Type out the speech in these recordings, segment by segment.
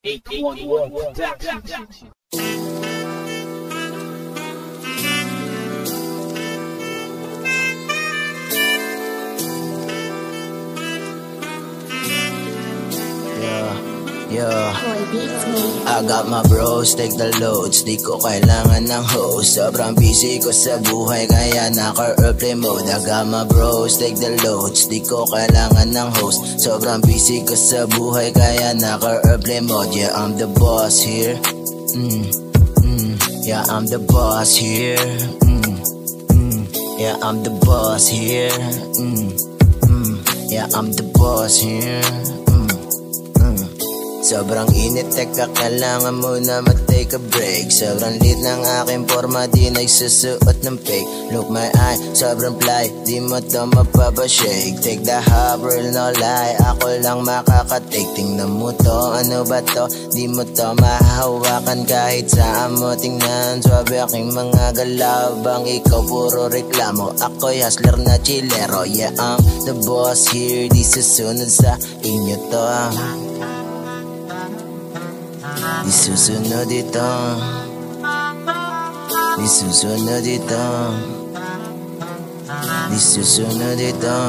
811 Production. Yeah, I got my bros, take the loads. Di ko kailangan ng host. Sobrang busy ko sa buhay kaya naka-airplane mode. I got my bros, take the loads. Di ko kailangan ng host. Sobrang busy ko sa buhay kaya naka-airplane mode. Yeah, I'm the boss here. Yeah, I'm the boss here. Yeah, I'm the boss here. Yeah, I'm the boss here. Sobrang init, teka, kailangan mo na mag-take a break. Sobrang lit ng aking forma, di nagsusuot ng fake. Look my eye, sobrang fly, di mo to mapapashake. Take the hop, real no lie, ako lang makakatake. Tingnan mo to, ano ba to? Di mo to mahahawakan kahit saan mo tingnan. Swabe aking mga galaw, bang ikaw puro reklamo. Ako'y hustler na chillero. Yeah, I'm the boss here, di susunod sa inyo to. Di susunod ito. Di susunod ito. Di susunod ito.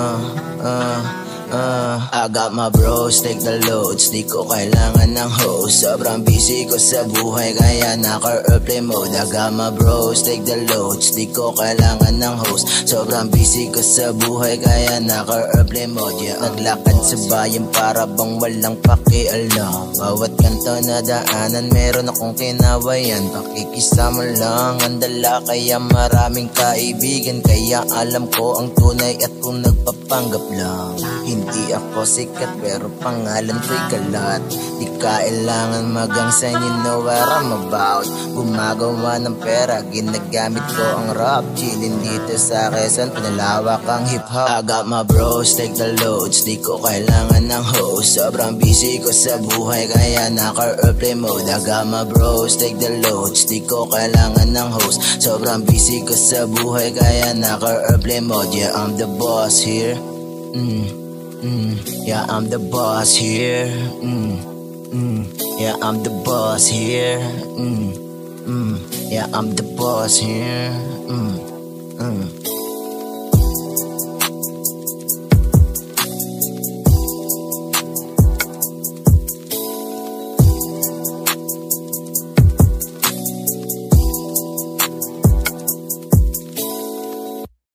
I got my bros, take the loads. Di ko kailangan ng host. Sobrang busy ko sa buhay kaya naka-airplane mode. I got my bros, take the loads. Di ko kailangan ng host. Sobrang busy ko sa buhay kaya naka-airplane mode. Yeah, naglakad sa bayan para bang walang pakialam. Bawat kanto na daanan meron akong kinawayan. Pakikisama lang ang dala kaya maraming kaibigan. Kaya alam ko ang tunay at kung nagpapanggap lang. Hindi ako sikat pero pangalan ko'y kalat. Di kailangan magang sign, you know what I'm about. Gumagawa ng pera, ginagamit ko ang rap. Chillin dito sa Quezon, pinalawak ang hip-hop. I got my bros, take the loads. Di ko kailangan ng host. Sobrang busy ko sa buhay kaya naka-airplane mode. I got my bros, take the loads. Di ko kailangan ng host. Sobrang busy ko sa buhay kaya naka-airplane mode. Yeah, I'm the boss here. Yeah, I'm the boss here. Yeah, I'm the boss here. Yeah, I'm the boss here.